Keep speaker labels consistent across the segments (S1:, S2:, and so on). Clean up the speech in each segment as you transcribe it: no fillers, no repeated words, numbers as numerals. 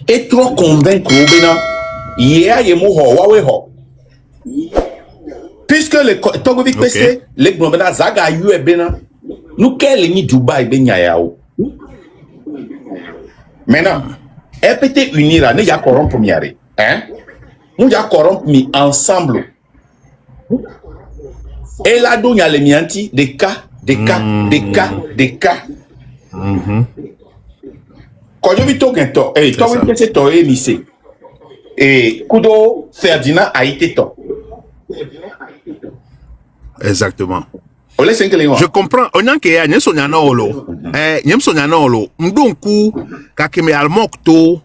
S1: Et trop convaincre puisque le Togovic PC, les Globena Zaga Bena, nous quel ni Dubaï Benyao. Maintenant, RPT unira, ne ya corrompre miare. Hein? Nous ya corrompre mi ensemble. Et là, donc, il y a les mianti, des cas. Quand je vis Toguento, et Toguento, c'est toi, Missé. Et Kudo Ferdinand a été toi.
S2: Exactement.
S1: Je
S2: comprends. On a que n'y sonya na olo. N'y sonya na olo. M'donku kakeme almokto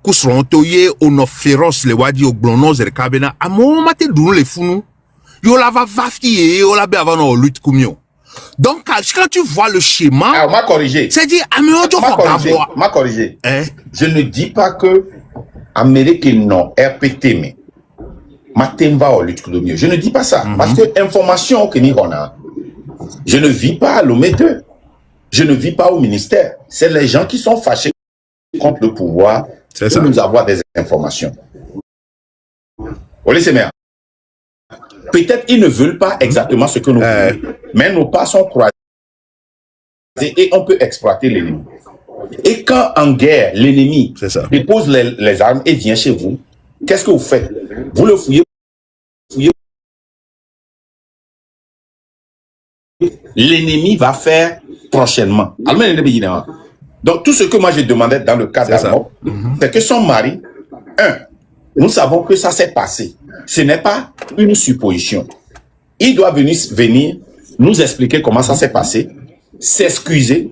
S2: kusronto ye ono féroce le wadi o glonos de kabena. Amo mate dunu le funu. Yo la va vafier, yo la be avant no lutte kumio. Donc quand tu vois le schéma,
S1: on m'a corrigé.
S2: C'est dit
S1: m'a corrigé. Je ne dis pas que Amérique non RPT mais Matemba au lutte kumio. Je ne dis pas ça parce que information que nous on a. Je ne vis pas à l'OME2. Je ne vis pas au ministère. C'est les gens qui sont fâchés contre le pouvoir pour nous avoir des informations. Peut-être ils ne veulent pas exactement ce que nous voulons, mais nos pas sont croisés et on peut exploiter l'ennemi. Et quand en guerre, l'ennemi dépose les armes et vient chez vous, qu'est-ce que vous faites? Vous le fouillez. L'ennemi va faire prochainement. Donc, tout ce que moi j'ai demandé dans le cas d'Almok, c'est que son mari, nous savons que ça s'est passé. Ce n'est pas une supposition. Il doit venir nous expliquer comment ça s'est passé, s'excuser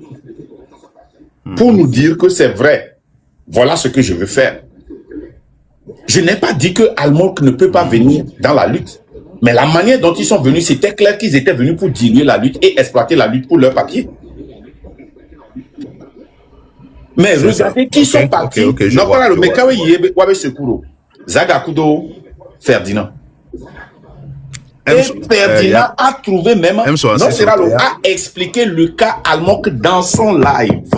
S1: pour nous dire que c'est vrai. Voilà ce que je veux faire. Je n'ai pas dit que Almok ne peut pas venir dans la lutte. Mais la manière dont ils sont venus, c'était clair qu'ils étaient venus pour diluer la lutte et exploiter la lutte pour leur papier. Mais regardez qui sont partis. Non, le Mekawe Yebe Wabe Sekuro, Zagakudo, Ferdinand. Et Ferdinand a trouvé même, a expliqué le cas Almok dans son live.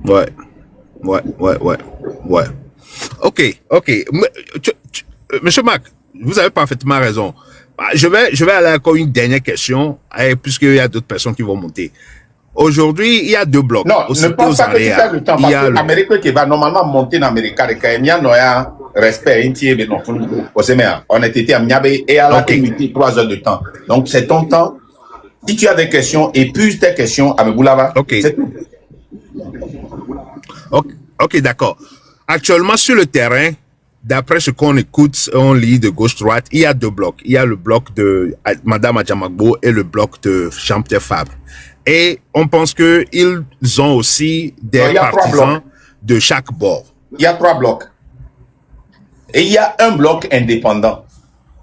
S2: Ouais. Ok. Monsieur Mac, vous avez parfaitement raison. Je vais aller encore une dernière question, puisqu'il y a d'autres personnes qui vont monter. Aujourd'hui, il y a deux blocs.
S1: Non, ne pense pas que tu perds du temps, parce que l'Amérique qui va normalement monter en Amérique, il y a respect, on était à Miabe et à la communauté 3 heures de temps. Donc, c'est ton temps. Si tu as des questions, épuise tes questions à Meboulava. C'est tout.
S2: Ok, d'accord. Actuellement, sur le terrain, d'après ce qu'on écoute, on lit de gauche-droite, il y a deux blocs. Il y a le bloc de Madame Adjamagbo et le bloc de Jean-Pierre Fabre. Et on pense qu'ils ont aussi des partisans de chaque bord.
S1: Il y a 3 blocs. Et il y a un bloc indépendant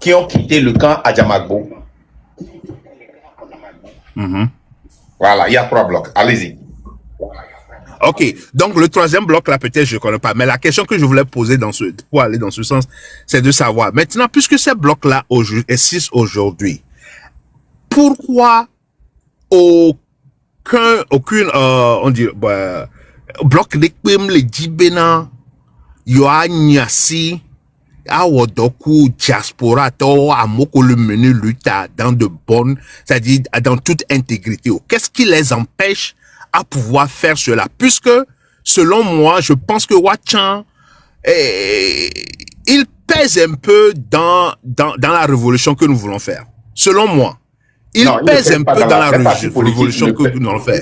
S1: qui ont quitté le camp Adjamagbo. Voilà, il y a 3 blocs. Allez-y.
S2: Ok, donc le troisième bloc là peut-être je ne connais pas, mais la question que je voulais poser pour aller dans ce sens, c'est de savoir maintenant, puisque ces blocs là existent aujourd'hui, pourquoi aucune on dit bloc d'équipement les dibena yoanyasi awodoku diaspora to amoko le menu lutte dans de bonnes, c'est-à-dire dans toute intégrité. Qu'est-ce qui les empêche à pouvoir faire cela, puisque selon moi, je pense que Ouachan, il pèse un peu dans la révolution que nous voulons faire. Selon moi, il pèse un peu dans la révolution que nous voulons faire.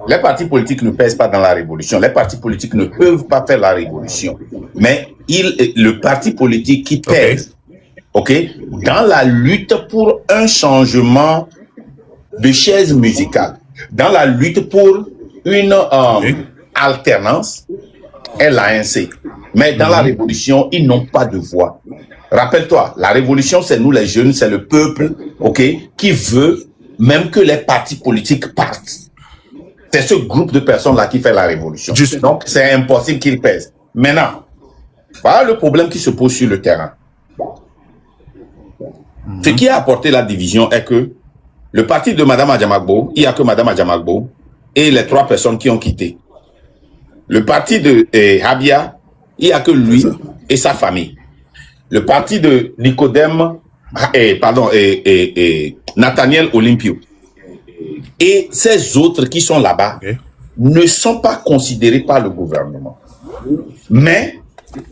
S1: Les partis politiques ne pèsent pas dans la révolution. Les partis politiques ne peuvent pas faire la révolution. Mais le parti politique qui pèse, dans la lutte pour un changement de chaise musicale, dans la lutte pour une alternance, est l'ANC. Mais dans la révolution, ils n'ont pas de voix. Rappelle-toi, la révolution, c'est nous les jeunes, c'est le peuple, qui veut même que les partis politiques partent. C'est ce groupe de personnes-là qui fait la révolution. Donc, c'est impossible qu'ils pèsent. Maintenant, voilà le problème qui se pose sur le terrain. Ce qui a apporté la division est que le parti de Madame Adjamagbo, il n'y a que Madame Adjamagbo, et les 3 personnes qui ont quitté. Le parti de Habia, il n'y a que lui et sa famille. Le parti de Nicodème, Nathaniel Olympio et ces autres qui sont là-bas ne sont pas considérés par le gouvernement. Mais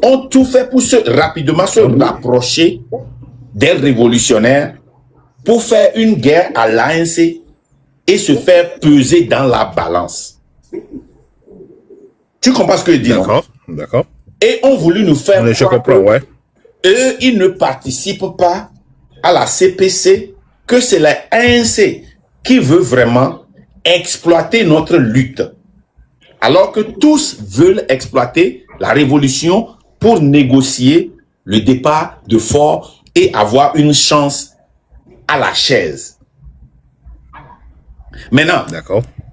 S1: ont tout fait pour rapidement se rapprocher des révolutionnaires pour faire une guerre à l'ANC et se faire peser dans la balance. Tu comprends ce que je dis, non?
S2: D'accord.
S1: Et ont voulu nous faire
S2: je comprends, ouais.
S1: Eux, ils ne participent pas à la CPC, que c'est la ANC qui veut vraiment exploiter notre lutte. Alors que tous veulent exploiter la révolution pour négocier le départ de Faure et avoir une chance à la chaise. Maintenant,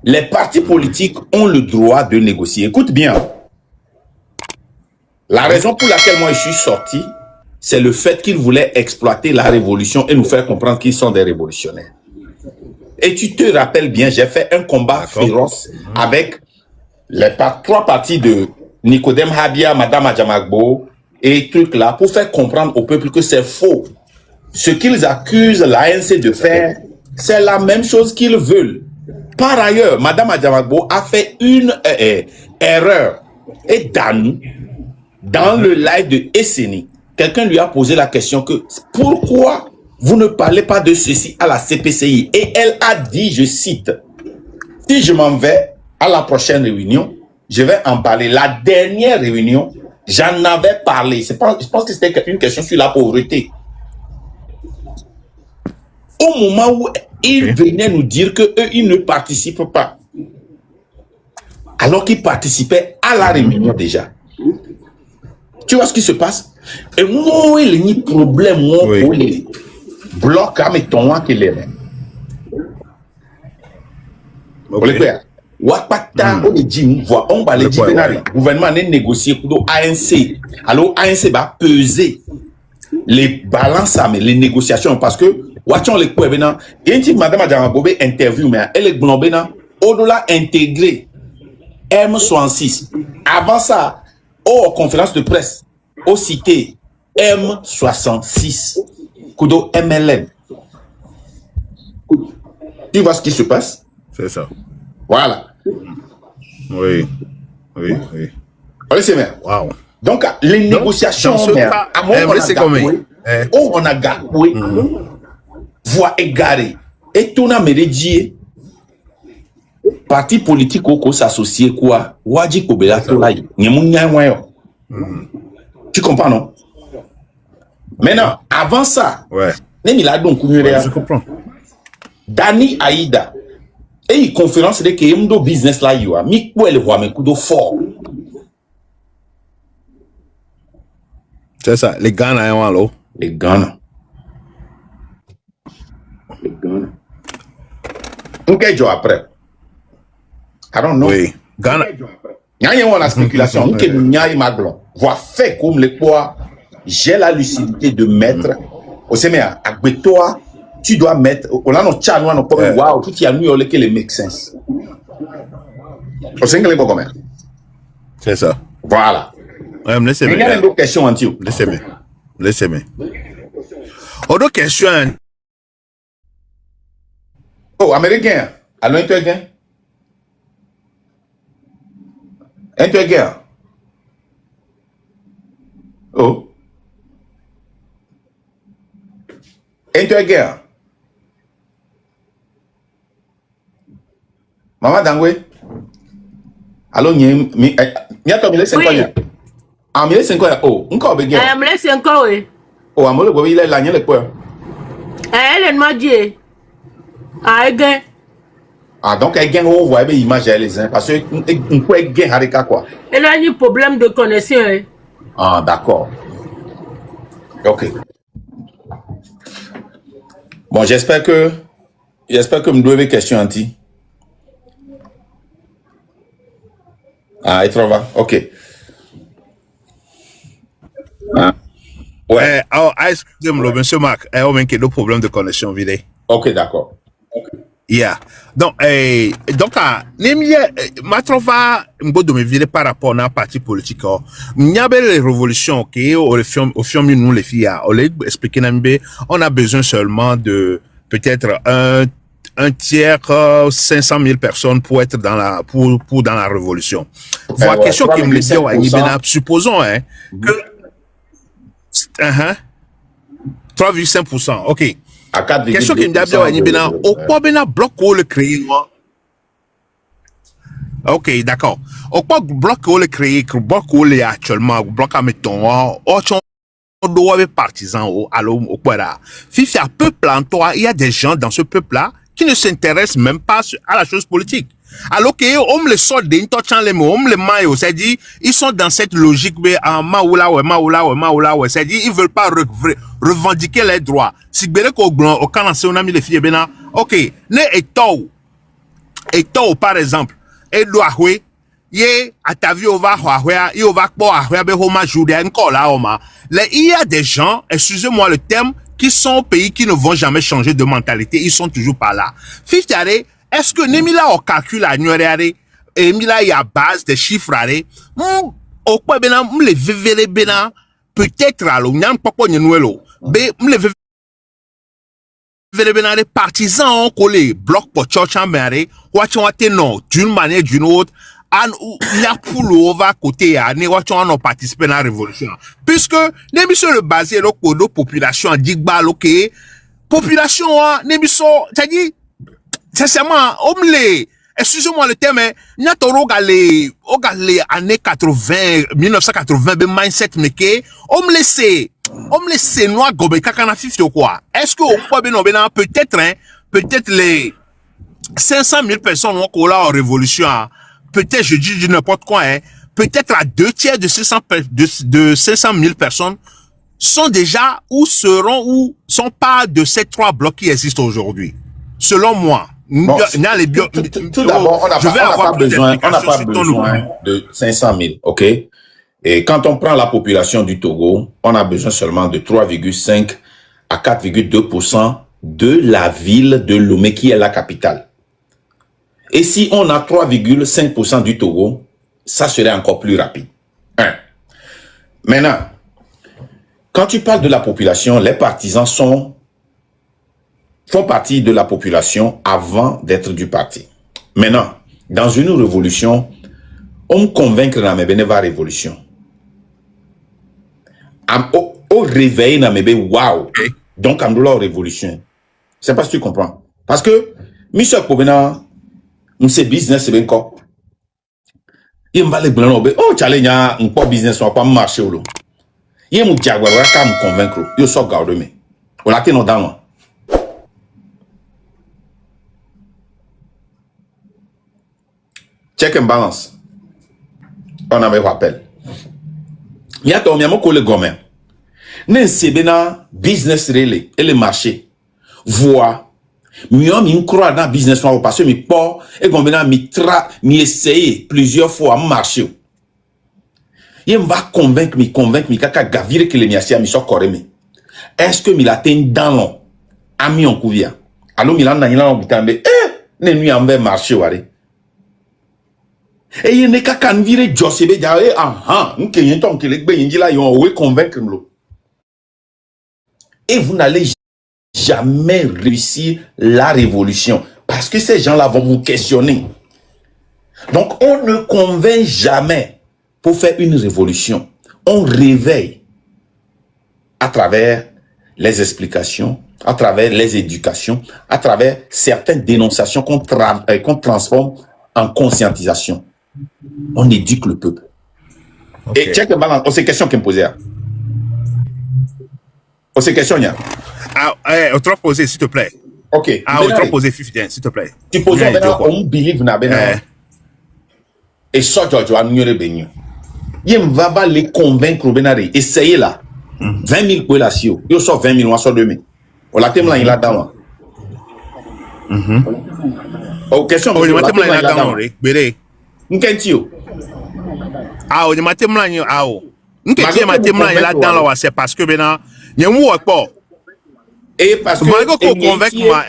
S1: les partis politiques ont le droit de négocier. Écoute bien. La raison pour laquelle moi je suis sorti, c'est le fait qu'ils voulaient exploiter la révolution et nous faire comprendre qu'ils sont des révolutionnaires. Et tu te rappelles bien, j'ai fait un combat féroce avec les 3 partis de Nicodème Habia, Madame Adjamagbo et trucs là pour faire comprendre au peuple que c'est faux. Ce qu'ils accusent l'ANC de faire, c'est la même chose qu'ils veulent. Par ailleurs, Madame Adjamagbo a fait une erreur. Et dans le live de Esseni, quelqu'un lui a posé la question que pourquoi vous ne parlez pas de ceci à la CPCI? Et elle a dit, je cite, si je m'en vais à la prochaine réunion, je vais en parler. La dernière réunion, j'en avais parlé. Je pense que c'était une question sur la pauvreté. Au moment où ils venaient nous dire qu'eux, ils ne participent pas, alors qu'ils participaient à la réunion déjà. Tu vois ce qui se passe? Et moi, il y a un problème pour les blocs à mettre qui les mêmes. Wakpata, on dit, on va les dire, le gouvernement a négocié pour l'ANC. Alors, ANC va peser les balances, mais les négociations, parce que, watchons les coups, et Madame Adjamagbo interview, mais elle est globée, au-delà intégré M66. Avant ça, aux conférences de presse, au cité M66, Kudo MLN. Tu vois ce qui se passe?
S2: C'est ça.
S1: Voilà.
S2: Oui.
S1: Wow. Donc, les négociations, on a gagné, voix égarée. Et tout n'a méridie. Parti politique qui s'associe quoi? Wadi Kobela Tolaï. Tu comprends, non? Maintenant, avant ça,
S2: je comprends.
S1: Dani Aïda, et une conférence de Kemdo Business là, il y a mis quoi le voit, mais coup de fort.
S2: C'est ça, les Ghana,
S1: les Ghana. Un jour après. I don't know.
S2: Oui. Ghana.
S1: Il y a la spéculation. Il y a maglon. Voit fait comme les poids. J'ai la lucidité de mettre. Au séméa, à toi, tu dois mettre. On a nos chats, nos pommes. Waouh, tout y a nous, les make sense. Au séméa, comment?
S2: C'est ça.
S1: Voilà.
S2: Laissez-moi.
S1: Il y a une autre question, Antio.
S2: Laissez-moi. Autre question.
S1: Oh, américain. Alors, tu es gain? Tu es gain? Oh. Tu es gain? Maman Dangwe? Alors, il y a 5 ans. Ah, 5 ans. Oh, encore bien.
S3: Ah, 5 ans, oui.
S1: Oh, amole, il est là, il est quoi?
S3: Elle m'a dit. Ah, gain.
S1: Ah, donc, elle gagne, on voit les images, les uns, parce que, on peut gagner avec quoi?
S3: Elle a un problème de connexion.
S1: Ah, d'accord. Ok. Bon, j'espère que me dois question anti. Ah, il trouve. Ok.
S2: Ah. Ouais. Excusez-moi, monsieur Marc. On a un problème de connexion vidéo.
S1: Ok, d'accord.
S2: Yeah. Donc, ma trova m'godo me vire par rapport à un parti politique. Il y a les révolutions, ok, au fur nous les filles, on l'a expliqué on a besoin seulement de peut-être un tiers, 500 000 personnes pour être dans la, pour dans la révolution. Voilà,
S1: ouais,
S2: question qui me le dit, supposons, hein, que, 3,5%, ok.
S1: À 4,2%.
S2: Question qui me dit, au quoi ben bloc ou le créer? Ok, d'accord. Au quoi bloc ou le créer, bloc ou le actuellement, bloc à mettons, on doit être partisan au quoi là. Fifi à peuple en toi, il y a des gens dans ce peuple-là qui ne s'intéressent même pas à la chose politique. Alors que on me le sort d'un touchant les mots, on me le maille, c'est-à-dire ils sont dans cette logique en maoula ouais, c'est-à-dire ils veulent pas revendiquer les droits. Si belle ko blanc au cancer on a mis les filles bena. OK, ne eto par exemple, et doit jouer ye atavi over hwa il va pas hwa be homa journée encore là homa. Il y a des gens, excusez-moi le terme, qui sont au pays qui ne vont jamais changer de mentalité, ils sont toujours pas là. Fiftiare, est-ce que Nemila au calcul à Nuerare et Mila y a base des chiffres au quoi bena le vevere bena peut-être alors n'yam pas quoi nuelo be le vevere bena les partisans collé bloc pour church mare watchon non d'une manière d'une autre an il y a pour over côté à ne watchon on participer dans la révolution puisque Nemiso le basé le codo population digba loké population Nemiso c'est-à-dire sincèrement, excusez-moi le terme, n'a pas regardé années 80, 1980, le mindset meke, on me laisse noir gobe kakana fifty ou quoi. Est-ce que au quoi peut-être les 500 000 personnes ont là en révolution, peut-être je dis n'importe quoi, peut-être à 2/3 de 500 000 personnes sont déjà ou seront ou sont pas de ces 3 blocs qui existent aujourd'hui. Selon moi.
S1: Bon, tout d'abord, on n'a pas besoin de 500 000, ok? Et quand on prend la population du Togo, on a besoin seulement de 3,5 à 4,2% de la ville de Lomé, qui est la capitale. Et si on a 3,5% du Togo, ça serait encore plus rapide. Maintenant, quand tu parles de la population, les partisans font partie de la population avant d'être du parti. Maintenant, dans une révolution, on convainc que la va révolution. Au réveil, waouh! Donc, on doit la révolution. C'est pas si tu comprends. Parce que, Michel Pobena, c'est business, c'est bien quoi. Il me va les blancs, oh, challenge, un pas business, on va pas marcher ou l'eau. Il me dit, ouais, quand me convaincre, il sort garde mais. On a tenu dans moi. Check and balance. On avait rappel. Il y a ton miamo le gomen. Nen sebena business relay et le marché. Voix. Mieux mi croit dans business moi parce que mi pas et gombena mi essayer plusieurs fois marcher. Il va convaincre mi kaka gavire que le miasia mi so koreme. Est-ce que mi la ten dans l'on ami on couvia. Alors mi la na ila on bitambe ne nuit en marché wari. Et il n'est qu'à canvirer José Béjaé, nous qui sommes convaincre. Et vous n'allez jamais réussir la révolution parce que ces gens-là vont vous questionner. Donc, on ne convainc jamais pour faire une révolution. On réveille à travers les explications, à travers les éducations, à travers certaines dénonciations qu'on transforme en conscientisation. On éduque le peuple. Okay. Et check le balance. On s'est question qui me posait. On s'est question, Nia.
S2: On te poser, s'il te plaît.
S1: Ok.
S2: On te poser, s'il te plaît.
S1: Tu poses, on believe na bena. Et ça, George, on n'y aurait béni. Il va les convaincre, benari. Essayez là. 20 000 pour la sio. Il sort 20 000, on sort 2 000. On l'a témoin là dedans. Oh, question.
S2: On l'a témoin là dedans, Béré.
S1: Nkentio.
S2: On y m'a témoigné. Nkentio m'a témoigné là-dedans, c'est parce que maintenant, il y a un mot pas.
S1: Et parce que
S2: Malgré qu'on convainc moi,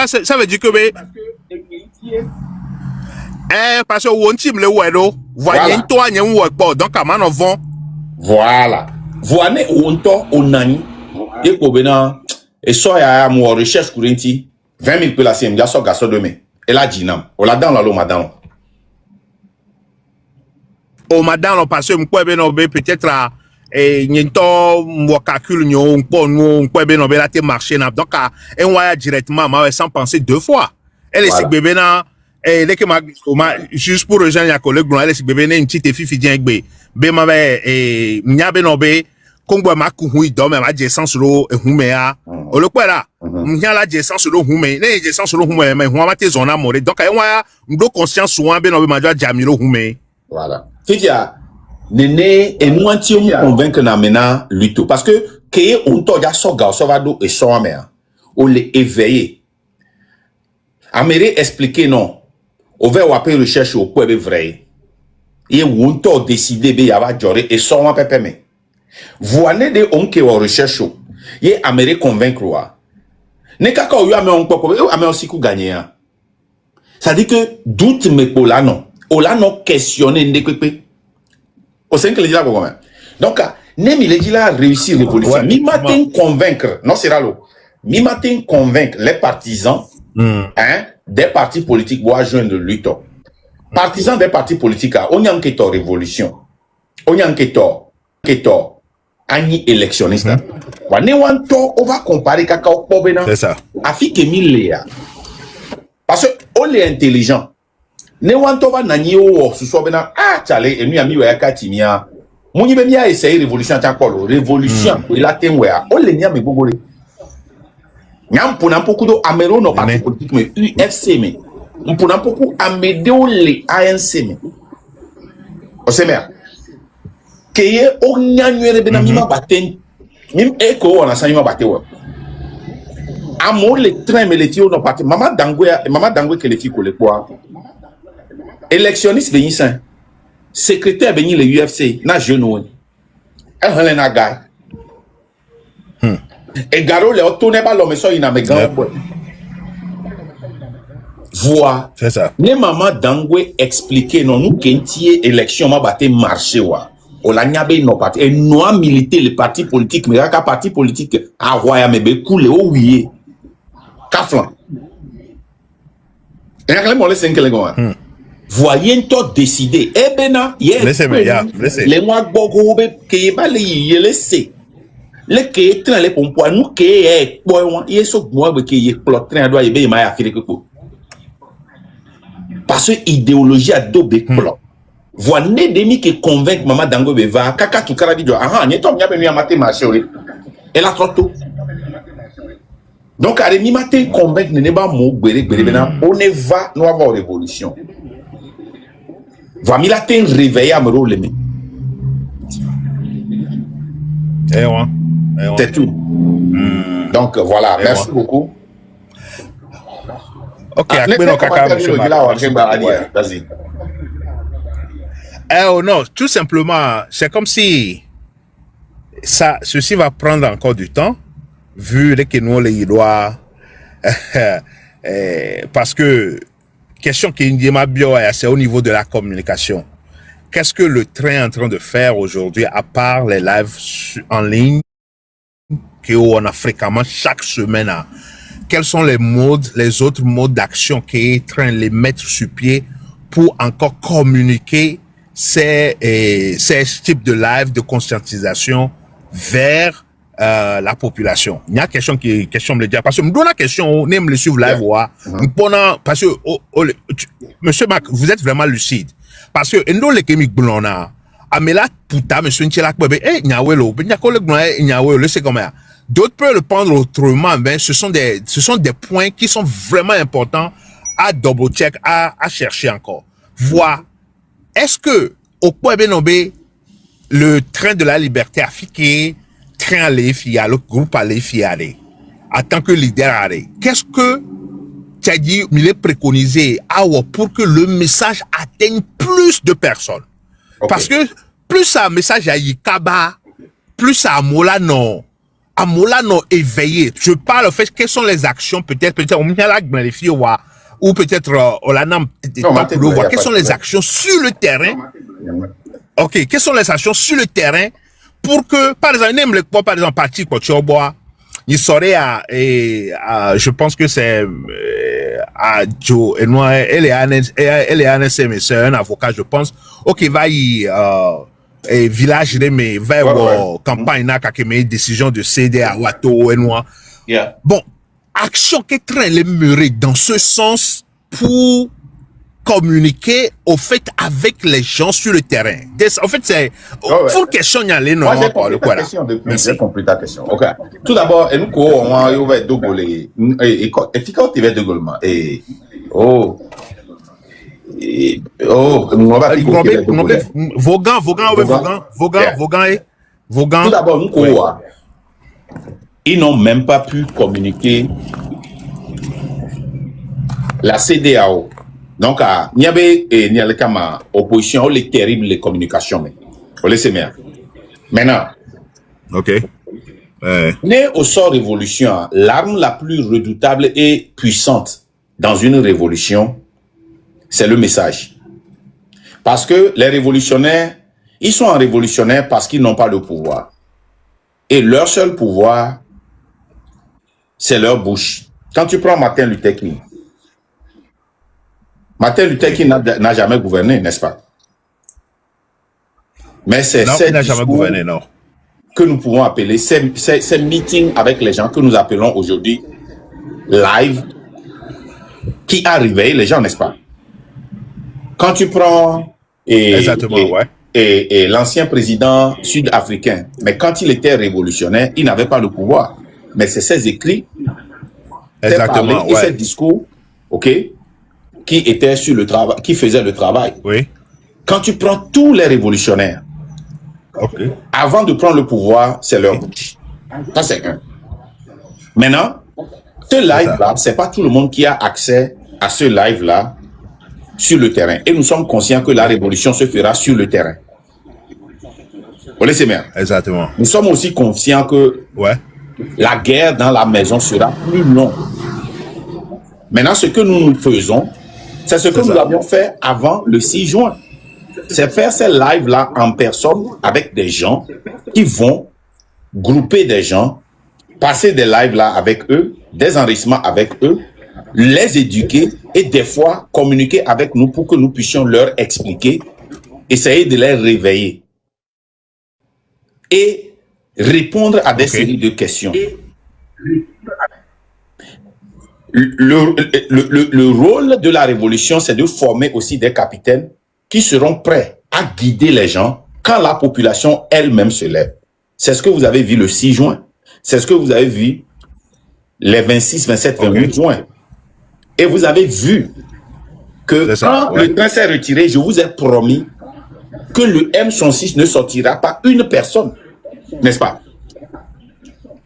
S2: ça veut dire que parce que on team le wedo, voyez toi n'y ou pas donc à man vont.
S1: Voilà. Voyez on to onani et ko bena et so ya mo recherche couranti 20 000 places m'ya so gaso demain. Et là dinam. On la dans la lo madame.
S2: Au madame parce que m'ko beno peut-être à et nyento mo calcul nyon po nous m'ko beno be la te marché na donc et on va directement sans penser deux fois. Elle est bébé na et dès que juste pour rejoindre la collègue elle est bébé na une petite fille vient be ma et nyabe no be kongwa makuhu idome ma essence ro ehumea o le kwela nya la essence ro hume ne essence ro hume mais huama te zona more donc e wa ndo conscience soin be no be ma jwa jamiro hume
S1: voilà fidia nene et nous anti me convaincre na mena luto parce que on to ja so ga so va do e so amea o le éveiller amere expliquer non o va wa pe recherche au quoi be vrai et on to décider be ya va jore e so wa pepe me voine de on ke wa recherche ye amere convaincre wa ne kaka o yo ame on poko ame aussi ku gagner ça dit que doute me pola non o la non questionner ndekwepe au 5 le dila comment donc ne mi le dila réussir l'évolution mi matin convaincre non c'est ralo mi matin convaincre les partisans hein des partis politiques pour joindre le lutte partisans des partis politiques on y a enquête révolution on y a enquête ani électionniste wa ne wanto on va comparer kaka obena
S2: c'est ça
S1: afike milléa parce que on est intelligent ne wanto ba nani o so so bena chale enu ya mi wa katimia munyi be mi a essayer révolution ta kolo révolution il a tenwa on le nya me gogore nyam pona poku do amero no parti politique mais UFC mais on pona poku amedeo le ANC mais o semer keye o nyanwere be na mi ma baten mim eko on a sanima batewa amo le train me le tio no parti mama dangwe que le fiko le quoi électionniste Béni Saint, secrétaire Béni le UFC, na genou. Elle a un gars. Et Garo le tourne pas l'homme, ça il n'a pas gagné. Voix.
S2: C'est ça.
S1: Ne maman Dangwe expliquer non nous qu'entier élection m'a batté marché wa. O la nyabe no parti et noa militer les partis politiques mais ka parti politique a roya me be coule o wiye. Kaflan. Et là mo laisse que les gars. Voyez toi décider eh bena les mois bogo be ke ba le y laisser le ke train le pompo nous ke e po ye so gbo be ke ye plot train do ye be ma ya fire ko parce que idéologie a do be plot voyez demi que convaincre maman dango be va kaka tu kara video aha ni to nya be mi amate marché oui et la trop tôt donc à mi matin convaincre ne ba mo gbere bena on ne va nous avoir révolution. Voilà, il a été réveillé à me rouler. C'est tout. Donc voilà, merci beaucoup.
S2: Ok,
S1: vas-y.
S2: Non, tout simplement, c'est comme si ceci va prendre encore du temps, vu que nous les doit, parce que question qui est bio, c'est au niveau de la communication. Qu'est-ce que le train est en train de faire aujourd'hui, à part les lives en ligne qu'on a fréquemment chaque semaine? Quels sont les autres modes d'action qui est en train de les mettre sur pied pour encore communiquer ces types de live de conscientisation vers la population? Il y a question me le dire parce que me donne la question on aime le suivre live parce que monsieur Mac vous êtes vraiment lucide parce que endo le kemi blona amela puta monsieur Nchela kwebe nyawelo benya collègue nyawelo le c'est comme d'autres peuvent le prendre autrement mais ce sont des points qui sont vraiment importants à double check à chercher encore voir est-ce que au kwebe nobe le train de la liberté africaine train à l'EFIA, le groupe à l'EFIA, en tant que leader, qu'est-ce que tu as dit, il est préconisé pour que le message atteigne plus de personnes? Okay. Parce que plus ça message à Yikaba, plus ça Mola non, Amola non éveillé. Je parle au fait, quelles sont les actions, peut-être, on m'y a là, les filles, ou peut-être, on l'a nommé, quelles sont les actions sur le terrain? Ok, quelles sont les actions sur le terrain pour que, par exemple, même le par exemple, parti, quand tu bois, il serait je pense que c'est, à Joe, et moi, elle est un avocat, je pense, ok, va y, village de mes campagne n'a qu'à une décision de céder à Wato et moi. Bon, action qui est très leurrée dans ce sens pour communiquer au fait avec les gens sur le terrain. En fait, c'est pour question y aller non.
S1: Moi, j'ai compris ta question depuis. J'ai compris ta question. Ok. Tout d'abord, nous on va ouvert deux golés. Et quand tu vas deux golements et on va dire
S2: Vaughan.
S1: Tout d'abord, nous ils n'ont même pas pu communiquer la CEDEAO. Donc, il y avait une opposition, les terribles les communications. On laisse bien. Maintenant,
S2: ok.
S1: Né au sort révolution, l'arme la plus redoutable et puissante dans une révolution, c'est le message. Parce que les révolutionnaires, ils sont révolutionnaires parce qu'ils n'ont pas le pouvoir. Et leur seul pouvoir, c'est leur bouche. Quand tu prends Martin Luther King, Martin Luther King n'a jamais gouverné, n'est-ce pas? Mais c'est
S2: il n'a jamais gouverné, non.
S1: Que nous pouvons appeler, ces meetings avec les gens que nous appelons aujourd'hui live, qui a réveillé les gens, n'est-ce pas? Quand tu prends et l'ancien président sud-africain, mais quand il était révolutionnaire, il n'avait pas le pouvoir. Mais c'est ses écrits,
S2: exactement,
S1: et ses discours, ok, qui étaient sur le travail, qui faisaient le travail.
S2: Oui.
S1: Quand tu prends tous les révolutionnaires, avant de prendre le pouvoir, c'est leur bouche. Ça, c'est un. Maintenant, ce live-là, c'est pas tout le monde qui a accès à ce live-là sur le terrain. Et nous sommes conscients que la révolution se fera sur le terrain. Vous laissez bien.
S2: Exactement.
S1: Nous sommes aussi conscients que la guerre dans la maison sera plus longue. Maintenant, ce que nous faisons, c'est ce que nous avions fait avant le 6 juin. C'est faire ces lives-là en personne avec des gens qui vont grouper des gens, passer des lives-là avec eux, des enregistrements avec eux, les éduquer et des fois communiquer avec nous pour que nous puissions leur expliquer, essayer de les réveiller et répondre à des séries de questions. Le rôle de la révolution, c'est de former aussi des capitaines qui seront prêts à guider les gens quand la population elle-même se lève. C'est ce que vous avez vu le 6 juin. C'est ce que vous avez vu les 26, 27, 28 juin. Et vous avez vu que quand le train s'est retiré, je vous ai promis que le M106 ne sortira pas une personne. N'est-ce pas?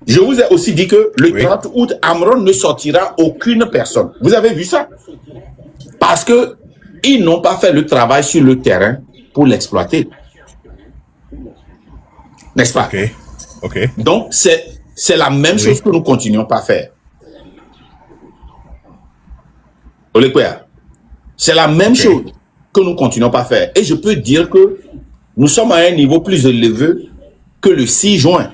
S1: Je vous ai aussi dit que le 30 août, Amron ne sortira aucune personne. Vous avez vu ça? Parce que ils n'ont pas fait le travail sur le terrain pour l'exploiter. N'est-ce pas? Donc, c'est la même chose que nous continuons pas à faire. C'est la même chose que nous continuons pas à faire. Et je peux dire que nous sommes à un niveau plus élevé que le 6 juin.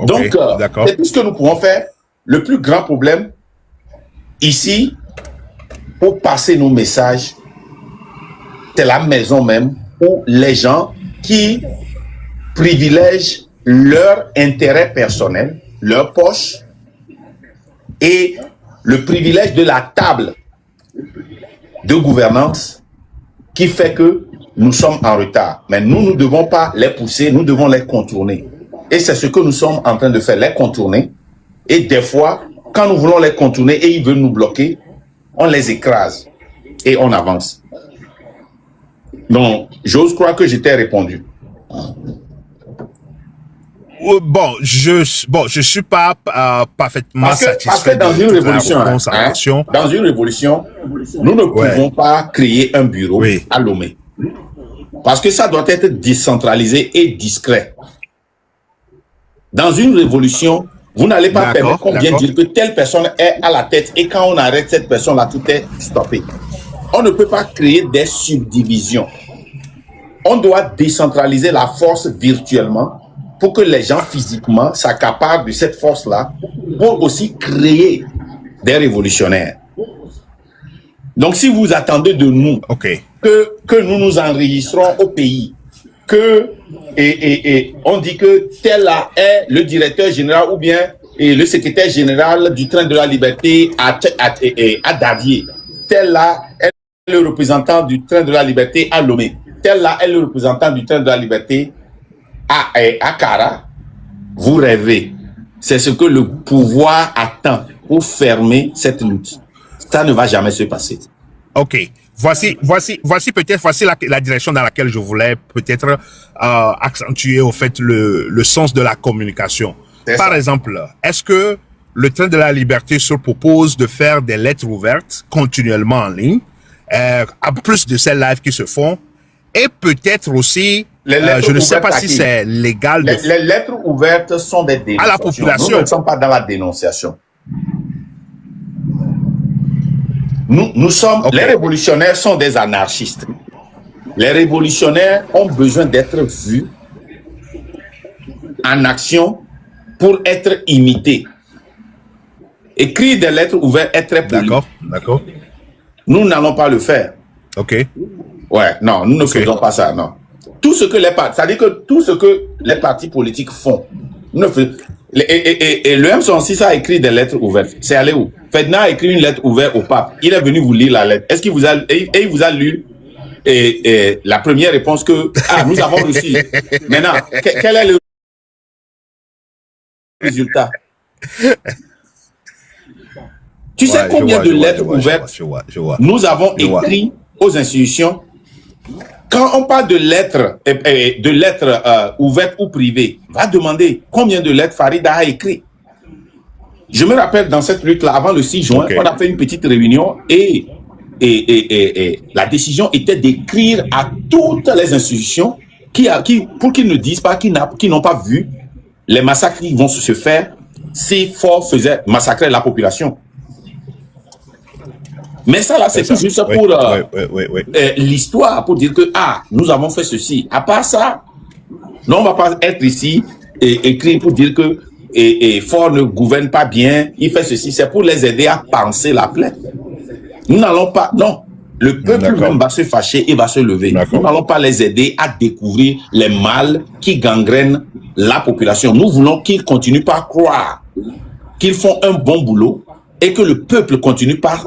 S1: Donc, c'est tout ce que nous pouvons faire. Le plus grand problème, ici, pour passer nos messages, c'est la maison même où les gens qui privilègent leur intérêt personnel, leur poche, et le privilège de la table de gouvernance qui fait que nous sommes en retard. Mais nous ne devons pas les pousser, nous devons les contourner. Et c'est ce que nous sommes en train de faire, les contourner. Et des fois, quand nous voulons les contourner et ils veulent nous bloquer, on les écrase et on avance. Donc, j'ose croire que je t'ai répondu.
S2: Bon, je suis pas parfaitement satisfait.
S1: Parce que dans une révolution, dans une révolution, nous ne pouvons pas créer un bureau à Lomé. Parce que ça doit être décentralisé et discret. Dans une révolution, vous n'allez pas permettre qu'on vienne dire que telle personne est à la tête et quand on arrête cette personne-là, tout est stoppé. On ne peut pas créer des subdivisions. On doit décentraliser la force virtuellement pour que les gens physiquement s'accaparent de cette force-là pour aussi créer des révolutionnaires. Donc, si vous attendez de nous que nous nous enregistrons au pays, et on dit que tel là est le directeur général ou bien le secrétaire général du Train de la Liberté à Davier, tel là est le représentant du Train de la Liberté à Lomé, tel là est le représentant du Train de la Liberté à Kara, vous rêvez. C'est ce que le pouvoir attend pour fermer cette lutte. Ça ne va jamais se passer.
S2: Ok. Voici la direction dans laquelle je voulais peut-être accentuer au fait le sens de la communication. Par exemple, est-ce que le Train de la Liberté se propose de faire des lettres ouvertes continuellement en ligne, en plus de ces lives qui se font, et peut-être aussi, je ne sais pas si c'est légal.
S1: Les lettres ouvertes sont des dénonciations.
S2: À la population.
S1: Nous ne sommes pas dans la dénonciation. Nous sommes, les révolutionnaires sont des anarchistes. Les révolutionnaires ont besoin d'être vus en action pour être imités. Écrire des lettres ouvertes est très poli.
S2: D'accord.
S1: Nous n'allons pas le faire.
S2: Ok.
S1: Ouais, non, nous ne faisons pas ça, non. Tout ce que les partis, c'est-à-dire que tout ce que les partis politiques font, nous ne faisons. Et le M66 a écrit des lettres ouvertes. C'est allé où? Fedna a écrit une lettre ouverte au pape. Il est venu vous lire la lettre. Est-ce qu'il vous a, et il vous a lu la première réponse que, nous avons reçu. Maintenant, quel est le résultat? Tu sais combien de lettres ouvertes nous avons écrit aux institutions? Quand on parle de lettres, ouvertes ou privées, va demander combien de lettres Farida a écrit. Je me rappelle dans cette lutte-là, avant le 6 juin, on a fait une petite réunion et la décision était d'écrire à toutes les institutions pour qu'ils ne disent pas, qui n'ont pas vu les massacres qui vont se faire si Fort faisait massacrer la population. Mais ça, là, c'est tout juste pour l'histoire, pour dire que, nous avons fait ceci. À part ça, non, on ne va pas être ici et écrire pour dire que Fort ne gouverne pas bien, il fait ceci. C'est pour les aider à penser la plaie. Nous n'allons pas, non. Le peuple même va se fâcher et va se lever. Nous n'allons pas les aider à découvrir les mâles qui gangrènent la population. Nous voulons qu'ils continuent par croire qu'ils font un bon boulot et que le peuple continue par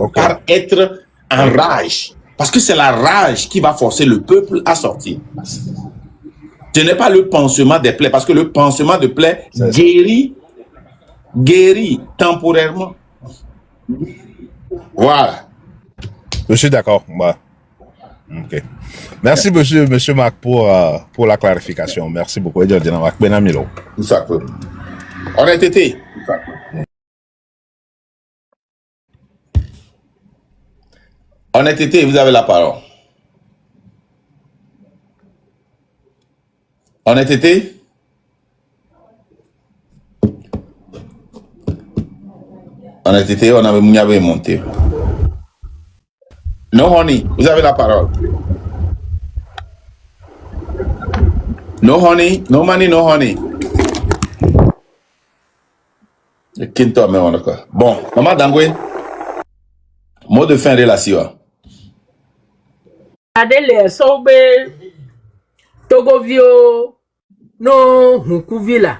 S1: être en rage. Parce que c'est la rage qui va forcer le peuple à sortir. Ce n'est pas le pansement des plaies, parce que le pansement de plaies guérit temporairement. Voilà.
S2: Je suis d'accord. Ouais. Ok. Merci, monsieur Marc, pour la clarification. Merci beaucoup.
S1: Honnêteté. Honnêteté, vous avez la parole. Honnêteté. Honnêteté, on avait monté. No honey, vous avez la parole. No honey, no money, no honey. Bon, maman Dangwe, mot de fin relation.
S3: Adele sobe Togovio no hunkuvila.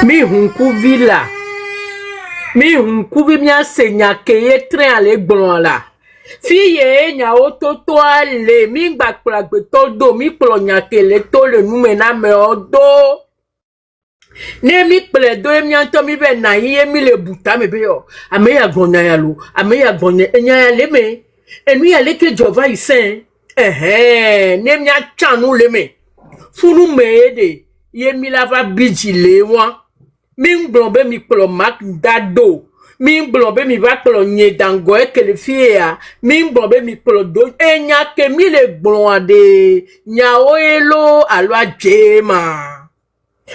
S3: Mi hunkuvila. Mi hunkuvi mia senya keye train ale gbon la. Fiye nya ototo ale mi gbakpla gbe to do mi kplo nya kele to le numena me odo. Ne mi kple do mi anto mi be na yi mi le buta me be yo. Ame ya gbona ya lo, ame ya gbona enya ya le me. Enu ya le ke Jova isen. Ne mi a chanu le me. Funu me de ye mi la va biji le wa. Mi ngbon be mi kplo mak dado. mi blombe mi va klo nye dango e ke le fie ya mi blombe mi klo do e nya ke mi le blon de nya o elo alwa jema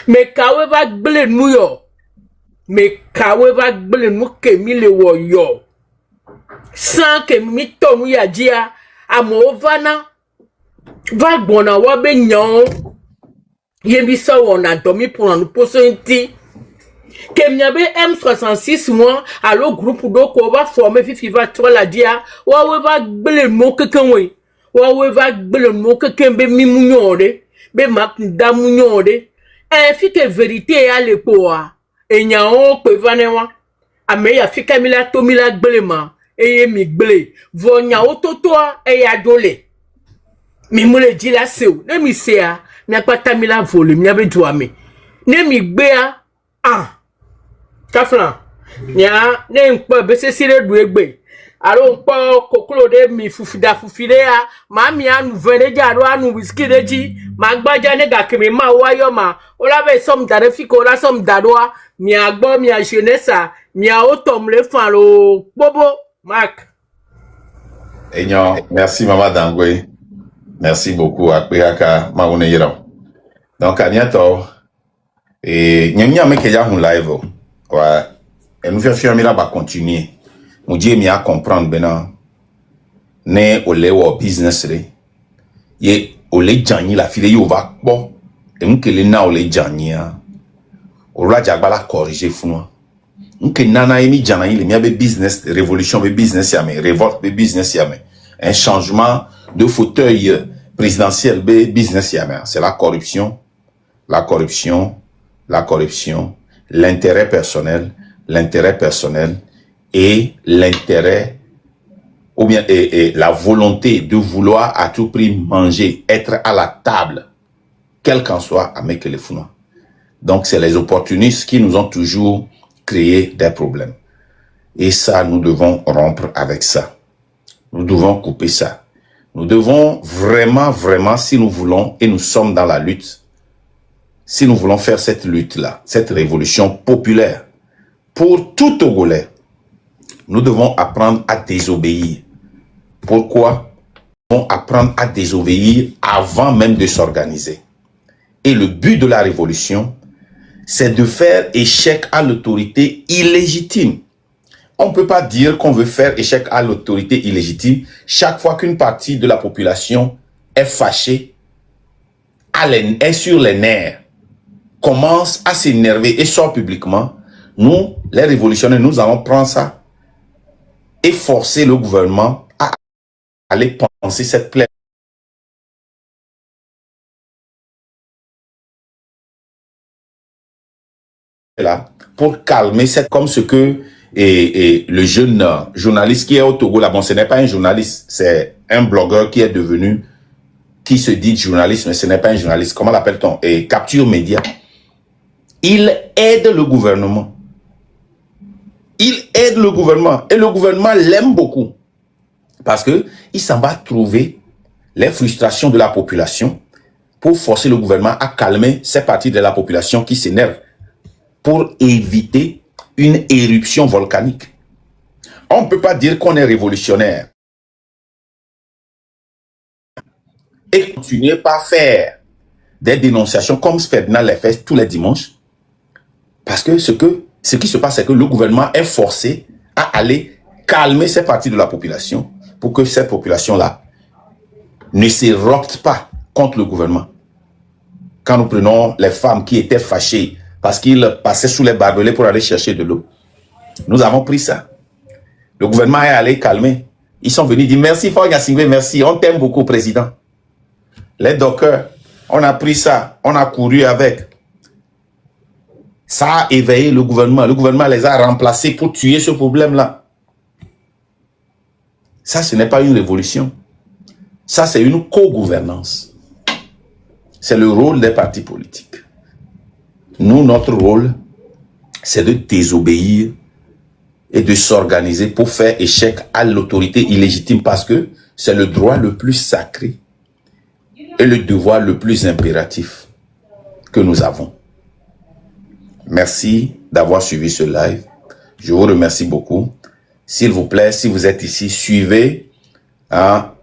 S3: me kawe va gble nu yo me kawe va gble nu ke mi le wo yo sans que mi to nu ya dia amo vana va gbona wa be nyon yembi so wona domi pour nous poser que m'yabe M66 moi allo groupe do ko va former fifi va toi la dia wa we va gbele mo keken we wa we va gbele mo keken be mi munyore be mak da munyore fi que vérité ya le poa e nya o pe vanewa ame ya fika mi la to mi la gbele ma e mi gbele vo nya o to to e ya dole mi mo le di la se o ne mi se a mi apata mi la vole mi abe do ame ne mi gbe a Kafla, nya ne nkpo bese sire du egbe. Aro nkpo kokolo de mi fufide ya, ma mi anu vene ja aro anu whisky de ji, ma gbaja ne ga kemi ma wayo ma. Ola be som dare fiko ola som dadoa, mi agbo mi a jeunesse, mi a otom le fan lo bobo Mark.
S1: Enyo, merci Maman Dangwe. Merci beaucoup à Péaka Maoune Yiram. Donc à bientôt. Et nyamia me ke ya hun live. Ouais, et nous faisons va continuer. Nous disons à comprendre maintenant. Ne ole wo business re. Ye ole jani la file yo va bon. Et nous que le na ole jani a. Ola jagbala corriger funu. Nous que nana emi jana ile mi be business révolution be business ya me révolte be business ya me. Un changement de fauteuil présidentiel be business ya me. C'est la corruption, la corruption, la corruption. L'intérêt personnel et l'intérêt ou bien et la volonté de vouloir à tout prix manger, être à la table, quel qu'en soit avec les fous. Donc c'est les opportunistes qui nous ont toujours créé des problèmes. Et ça, nous devons rompre avec ça. Nous devons couper ça. Nous devons vraiment, si nous voulons, et nous sommes dans la lutte, si nous voulons faire cette lutte-là, cette révolution populaire, pour tout Togolais, nous devons apprendre à désobéir. Pourquoi? Nous devons apprendre à désobéir avant même de s'organiser. Et le but de la révolution, c'est de faire échec à l'autorité illégitime. On ne peut pas dire qu'on veut faire échec à l'autorité illégitime chaque fois qu'une partie de la population est fâchée, est sur les nerfs, commence à s'énerver et sort publiquement. Nous, les révolutionnaires, nous allons prendre ça et forcer le gouvernement à aller penser cette plaie là pour calmer cette, comme ce que le jeune journaliste qui est au Togo là, bon, ce n'est pas un journaliste, c'est un blogueur qui est devenu, qui se dit journaliste, mais ce n'est pas un journaliste. Comment l'appelle-t-on? Et Capture Média. Il aide le gouvernement. Il aide le gouvernement. Et le gouvernement l'aime beaucoup. Parce que il s'en va trouver les frustrations de la population pour forcer le gouvernement à calmer ces parties de la population qui s'énervent pour éviter une éruption volcanique. On ne peut pas dire qu'on est révolutionnaire et continuer par faire des dénonciations comme Ferdinand les fait tous les dimanches. Parce que ce qui se passe, c'est que le gouvernement est forcé à aller calmer ces parties de la population pour que ces populations-là ne s'éruptent pas contre le gouvernement. Quand nous prenons les femmes qui étaient fâchées parce qu'ils passaient sous les barbelés pour aller chercher de l'eau, nous avons pris ça. Le gouvernement est allé calmer. Ils sont venus dire merci, Faure Gnassingbé, merci, on t'aime beaucoup, président. Les dockers, on a pris ça, on a couru avec. Ça a éveillé le gouvernement. Le gouvernement les a remplacés pour tuer ce problème-là. Ça, ce n'est pas une révolution. Ça, c'est une co-gouvernance. C'est le rôle des partis politiques. Nous, notre rôle, c'est de désobéir et de s'organiser pour faire échec à l'autorité illégitime parce que c'est le droit le plus sacré et le devoir le plus impératif que nous avons. Merci d'avoir suivi ce live. Je vous remercie beaucoup. S'il vous plaît, si vous êtes ici, suivez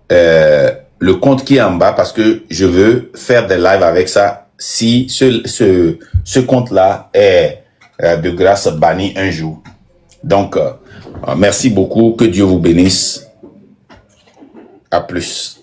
S1: le compte qui est en bas parce que je veux faire des lives avec ça. Si ce compte-là est de grâce banni un jour. Donc, merci beaucoup. Que Dieu vous bénisse. À plus.